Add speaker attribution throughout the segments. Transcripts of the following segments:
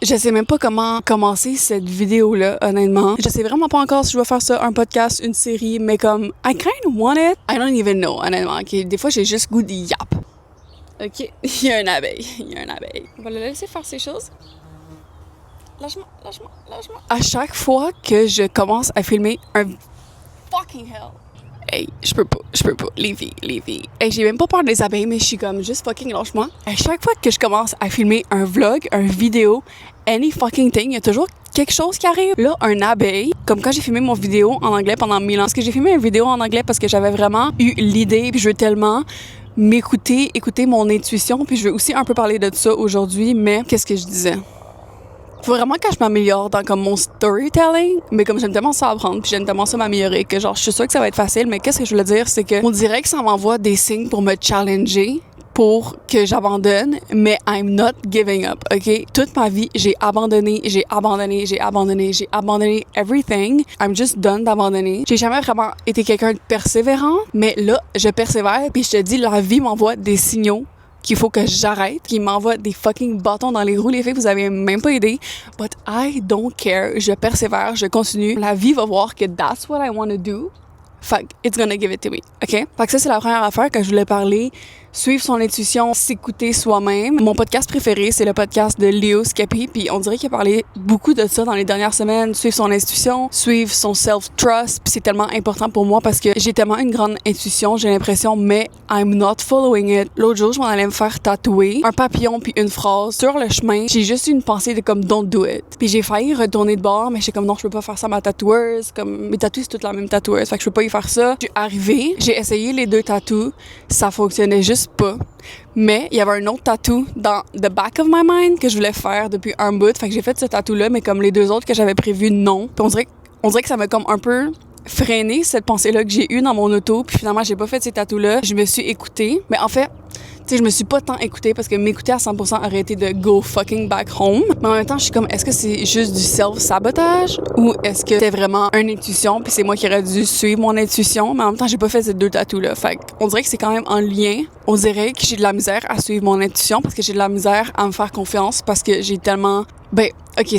Speaker 1: Je sais même pas comment commencer cette vidéo-là, honnêtement. Je sais vraiment pas encore si je vais faire ça, un podcast, une série, mais comme, I kind of want it. I don't even know, honnêtement. Okay? Des fois, j'ai juste goût de yap. OK, il y a une abeille. On va le laisser faire ses choses. Lâche-moi. À chaque fois que je commence à filmer un fucking hell. Hey, je peux pas. Lévi. Hey, j'ai même pas peur des abeilles, mais je suis comme, juste fucking lâche-moi. À chaque fois que je commence à filmer un vlog, un vidéo, any fucking thing, il y a toujours quelque chose qui arrive. Là, un abeille, comme quand j'ai filmé mon vidéo en anglais pendant 1000 ans. Parce que j'ai filmé une vidéo en anglais parce que j'avais vraiment eu l'idée, puis je veux tellement m'écouter, écouter mon intuition, puis je veux aussi un peu parler de ça aujourd'hui, mais qu'est-ce que je disais? Faut vraiment que je m'améliore dans comme mon storytelling, mais comme j'aime tellement ça apprendre, puis j'aime tellement ça m'améliorer, que genre je suis sûre que ça va être facile, mais qu'est-ce que je voulais dire, c'est que on dirait que ça m'envoie des signes pour me challenger, pour que j'abandonne, mais I'm not giving up, OK? Toute ma vie, j'ai abandonné everything. I'm just done d'abandonner. J'ai jamais vraiment été quelqu'un de persévérant, mais là, je persévère, puis je te dis, la vie m'envoie des signaux qu'il faut que j'arrête, qu'il m'envoie des fucking bâtons dans les roues, les filles, vous avez même pas aidé. But I don't care. Je persévère, je continue. La vie va voir que that's what I want to do. Fait it's gonna give it to me, OK? Fait que ça, c'est la première affaire que je voulais parler. Suivre son intuition, s'écouter soi-même. Mon podcast préféré, c'est le podcast de Leo Skepi, puis on dirait qu'il a parlé beaucoup de ça dans les dernières semaines. Suivre son intuition, suivre son self-trust, puis c'est tellement important pour moi parce que j'ai tellement une grande intuition, j'ai l'impression, mais I'm not following it. L'autre jour, je m'en allais me faire tatouer un papillon puis une phrase sur le chemin. J'ai juste eu une pensée de comme don't do it. Puis j'ai failli retourner de bord, mais j'étais comme non, je peux pas faire ça à ma tatoueuse. Comme mes tatous, c'est toute la même tatoueuse, fait que je peux pas y faire ça. Je suis arrivée, j'ai essayé les deux tatous, ça fonctionnait juste pas. Mais il y avait un autre tatou dans the back of my mind que je voulais faire depuis un bout. Fait que j'ai fait ce tatou-là, mais comme les deux autres que j'avais prévus, non. Puis on dirait que ça m'a comme un peu freiné, cette pensée-là que j'ai eue dans mon auto. Puis finalement, j'ai pas fait ces tatous-là. Je me suis écoutée. Mais en fait, tu sais, je me suis pas tant écoutée parce que m'écouter à 100% aurait été de go fucking back home. Mais en même temps, je suis comme, est-ce que c'est juste du self-sabotage ou est-ce que c'était vraiment une intuition puis c'est moi qui aurais dû suivre mon intuition? Mais en même temps, j'ai pas fait ces deux tatous-là. Fait on dirait que c'est quand même en lien. On dirait que j'ai de la misère à suivre mon intuition parce que j'ai de la misère à me faire confiance parce que j'ai tellement... OK,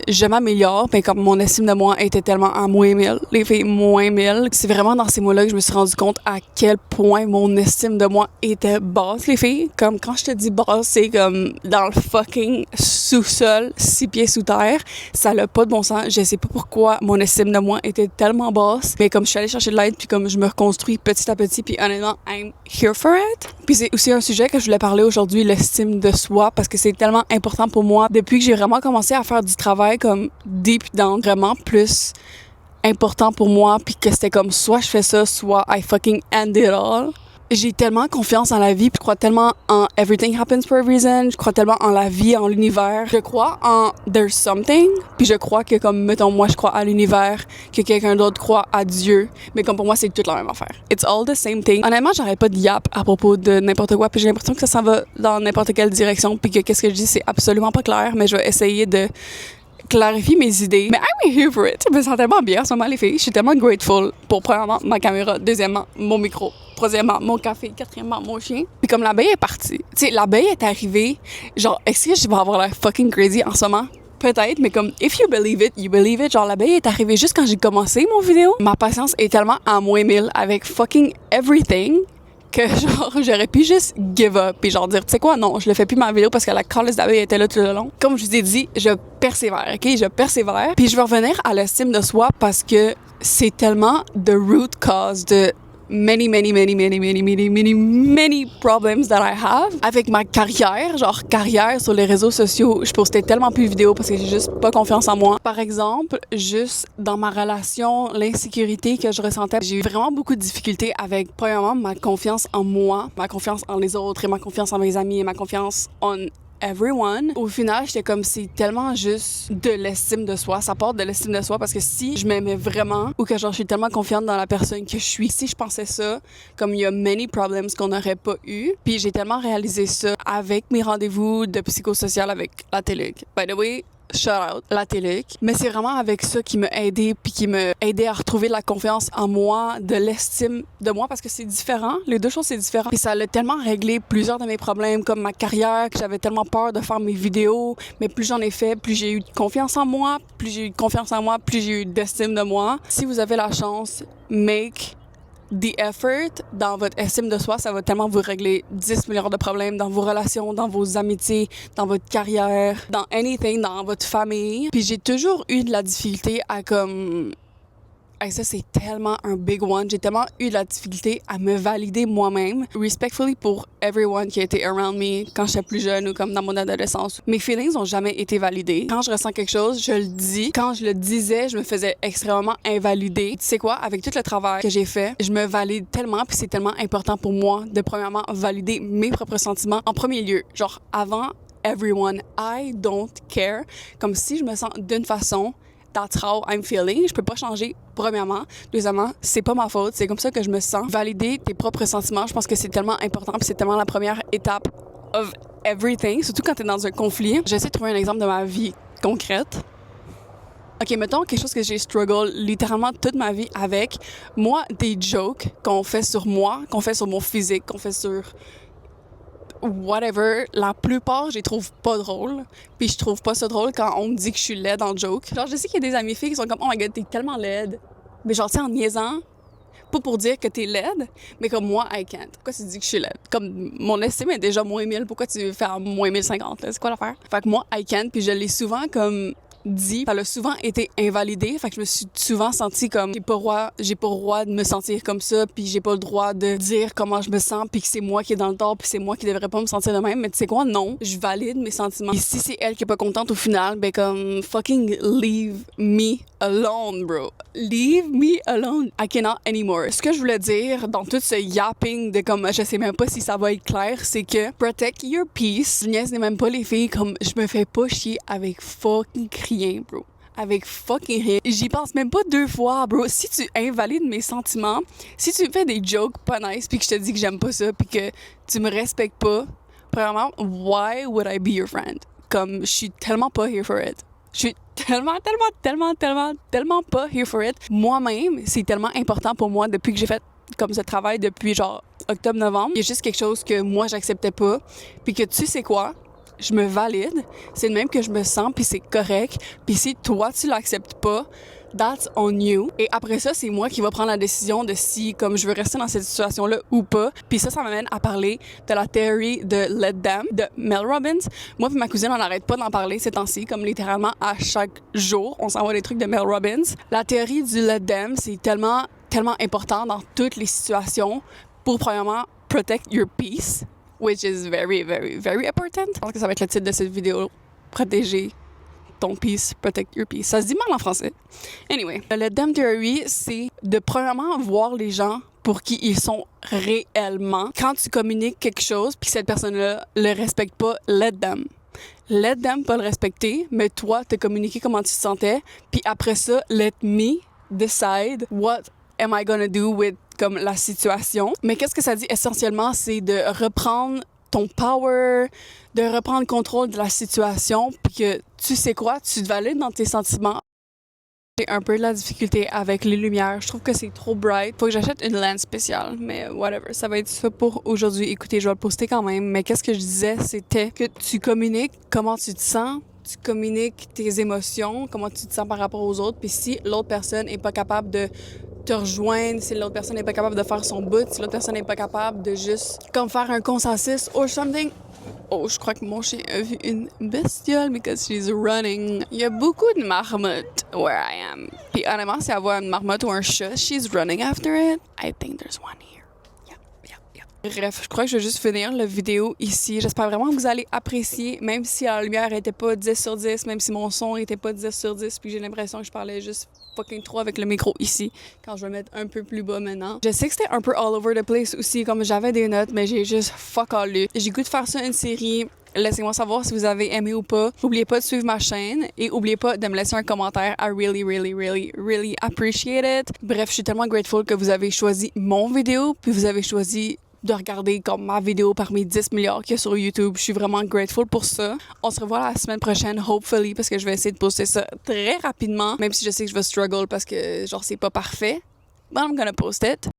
Speaker 1: je m'améliore, mais comme mon estime de moi était tellement à moins 1000, les filles, moins 1000, c'est vraiment dans ces mots-là que je me suis rendu compte à quel point mon estime de moi était basse, les filles. Comme quand je te dis basse, c'est comme dans le fucking sous-sol, 6 pieds sous terre. Ça n'a pas de bon sens. Je sais pas pourquoi mon estime de moi était tellement basse, mais comme je suis allée chercher de l'aide, puis comme je me reconstruis petit à petit, puis honnêtement, I'm here for it. Puis c'est aussi un sujet que je voulais parler aujourd'hui, l'estime de soi, parce que c'est tellement important pour moi. Depuis que j'ai vraiment commencé à faire du travail comme deep down, vraiment plus important pour moi, puis que c'était comme soit je fais ça, soit I fucking end it all. J'ai tellement confiance en la vie, puis je crois tellement en everything happens for a reason, je crois tellement en la vie, en l'univers. Je crois en there's something, puis je crois que comme, mettons, moi je crois à l'univers, que quelqu'un d'autre croit à Dieu, mais comme pour moi c'est toute la même affaire. It's all the same thing. Honnêtement, j'arrête pas de yap à propos de n'importe quoi, puis j'ai l'impression que ça s'en va dans n'importe quelle direction, puis que qu'est-ce que je dis c'est absolument pas clair, mais je vais essayer de clarifier mes idées. Mais I'm here for it. Je me sens tellement bien en ce moment, les filles. Je suis tellement grateful pour, premièrement, ma caméra, deuxièmement, mon micro, troisièmement, mon café, quatrièmement, mon chien. Puis comme l'abeille est partie, tu sais, l'abeille est arrivée, genre, est-ce que je vais avoir l'air fucking crazy en ce moment? Peut-être, mais comme, if you believe it, you believe it. Genre, l'abeille est arrivée juste quand j'ai commencé mon vidéo. Ma patience est tellement à moins 1000 avec fucking everything que genre j'aurais pu juste give up et genre dire tu sais quoi, non, je le fais plus ma vidéo parce que la calice d'abeille était là tout le long. Comme je vous ai dit, je persévère, OK? Je persévère. Puis je vais revenir à l'estime de soi parce que c'est tellement the root cause de many problems that I have avec ma carrière, genre carrière sur les réseaux sociaux. Je postais tellement plus de vidéos parce que j'ai juste pas confiance en moi. Par exemple, juste dans ma relation, l'insécurité que je ressentais, j'ai eu vraiment beaucoup de difficultés avec, premièrement, ma confiance en moi, ma confiance en les autres et ma confiance en mes amis et ma confiance en everyone. Au final, j'étais comme c'est tellement juste de l'estime de soi. Ça part de l'estime de soi parce que si je m'aimais vraiment ou que genre je suis tellement confiante dans la personne que je suis, si je pensais ça, comme il y a many problems qu'on n'aurait pas eu. Puis j'ai tellement réalisé ça avec mes rendez-vous de psychosocial avec la télé. By the way, shout out, la télé. Mais c'est vraiment avec ça qui m'a aidé puis qui m'a aidé à retrouver de la confiance en moi, de l'estime de moi parce que c'est différent. Les deux choses, c'est différent. Et ça a tellement réglé plusieurs de mes problèmes comme ma carrière que j'avais tellement peur de faire mes vidéos. Mais plus j'en ai fait, plus j'ai eu confiance en moi, plus j'ai eu confiance en moi, plus j'ai eu d'estime de moi. Si vous avez la chance, make the effort dans votre estime de soi, ça va tellement vous régler 10 milliards de problèmes dans vos relations, dans vos amitiés, dans votre carrière, dans anything, dans votre famille. Puis j'ai toujours eu de la difficulté à comme... Hey, ça, c'est tellement un big one. J'ai tellement eu de la difficulté à me valider moi-même. Respectfully pour everyone qui a été around me quand j'étais plus jeune ou comme dans mon adolescence. Mes feelings ont jamais été validés. Quand je ressens quelque chose, je le dis. Quand je le disais, je me faisais extrêmement invalider. Tu sais quoi? Avec tout le travail que j'ai fait, je me valide tellement puis c'est tellement important pour moi de premièrement valider mes propres sentiments en premier lieu. Genre avant everyone, I don't care. Comme si je me sens d'une façon, that's how I'm feeling. Je peux pas changer, premièrement. Deuxièmement, c'est pas ma faute. C'est comme ça que je me sens. Valider tes propres sentiments, je pense que c'est tellement important puis c'est tellement la première étape of everything, surtout quand t'es dans un conflit. J'essaie de trouver un exemple de ma vie concrète. OK, mettons quelque chose que j'ai struggle littéralement toute ma vie avec. Moi, des jokes qu'on fait sur moi, qu'on fait sur mon physique, qu'on fait sur whatever, la plupart, je les trouve pas drôles. Puis je trouve pas ça drôle quand on me dit que je suis laide en joke. Genre, je sais qu'il y a des amis filles qui sont comme « Oh my God, t'es tellement laide. » Mais genre, tu sais, en niaisant, pas pour dire que t'es laide, mais comme moi, I can't. Pourquoi tu dis que je suis laide? Comme mon estime est déjà moins 1000, pourquoi tu veux faire moins 1050? Là? C'est quoi l'affaire? Fait que moi, I can't, puis je l'ai souvent comme dit, ça a souvent été invalidé, fait que je me suis souvent sentie comme j'ai pas le droit de me sentir comme ça, puis j'ai pas le droit de dire comment je me sens, puis que c'est moi qui est dans le tort, puis c'est moi qui devrais pas me sentir de même. Mais tu sais quoi, non, je valide mes sentiments. Et si c'est elle qui est pas contente au final, ben comme fucking leave me alone, bro. Leave me alone. I cannot anymore. Ce que je voulais dire dans tout ce yapping de comme je sais même pas si ça va être clair, c'est que protect your peace. Je niaise même pas les filles, comme je me fais pas chier avec fucking rien, bro. Avec fucking rien. J'y pense même pas deux fois, bro. Si tu invalides mes sentiments, si tu fais des jokes pas nice puis que je te dis que j'aime pas ça puis que tu me respectes pas, premièrement, why would I be your friend? Comme, je suis tellement pas here for it. Je suis tellement pas here for it. Moi-même, c'est tellement important pour moi depuis que j'ai fait comme ce travail depuis genre octobre-novembre. Il y a juste quelque chose que moi, j'acceptais pas. Puis que tu sais quoi? Je me valide, c'est le même que je me sens, puis c'est correct. Puis si toi, tu l'acceptes pas, that's on you. Et après ça, c'est moi qui va prendre la décision de si, comme je veux rester dans cette situation-là ou pas. Puis ça m'amène à parler de la théorie de Let Them, de Mel Robbins. Moi puis ma cousine, on n'arrête pas d'en parler ces temps-ci, comme littéralement à chaque jour, on s'envoie des trucs de Mel Robbins. La théorie du Let Them, c'est tellement important dans toutes les situations pour, premièrement, protect your peace. Which is very, very, very important. Je pense que ça va être le titre de cette vidéo. Protéger ton peace, protect your peace. Ça se dit mal en français. Anyway, le Let Them Theory, c'est de premièrement voir les gens pour qui ils sont réellement. Quand tu communiques quelque chose puis que cette personne-là le respecte pas, let them. Let them pas le respecter, mais toi, te communiquer comment tu te sentais. Puis après ça, let me decide what am I gonna do with comme la situation. Mais qu'est-ce que ça dit essentiellement, c'est de reprendre ton power, de reprendre le contrôle de la situation, puis que tu sais quoi, tu te valides dans tes sentiments. J'ai un peu de la difficulté avec les lumières. Je trouve que c'est trop bright. Faut que j'achète une lens spéciale, mais whatever. Ça va être ça pour aujourd'hui. Écoutez, je vais le poster quand même. Mais qu'est-ce que je disais, c'était que tu communiques comment tu te sens, tu communiques tes émotions, comment tu te sens par rapport aux autres. Puis si l'autre personne est pas capable de te rejoindre, si l'autre personne n'est pas capable de faire son bout, si l'autre personne n'est pas capable de juste comme faire un consensus or something. Oh, je crois que mon chien a vu une bestiole because she's running. Il y a beaucoup de marmottes where I am. Puis honnêtement, si elle voit une marmotte ou un chat, she's running after it. I think there's one here. Bref, je crois que je vais juste finir la vidéo ici. J'espère vraiment que vous allez apprécier, même si la lumière était pas 10 sur 10, même si mon son était pas 10 sur 10, puis j'ai l'impression que je parlais juste fucking trop avec le micro ici, quand je vais mettre un peu plus bas maintenant. Je sais que c'était un peu all over the place aussi, comme j'avais des notes, mais j'ai juste fuck all lu. J'ai goût de faire ça une série. Laissez-moi savoir si vous avez aimé ou pas. N'oubliez pas de suivre ma chaîne et n'oubliez pas de me laisser un commentaire. I really appreciate it. Bref, je suis tellement grateful que vous avez choisi mon vidéo puis vous avez choisi de regarder comme ma vidéo parmi 10 milliards qu'il y a sur YouTube. Je suis vraiment grateful pour ça. On se revoit la semaine prochaine, hopefully, parce que je vais essayer de poster ça très rapidement, même si je sais que je vais struggle parce que genre c'est pas parfait. But I'm gonna post it.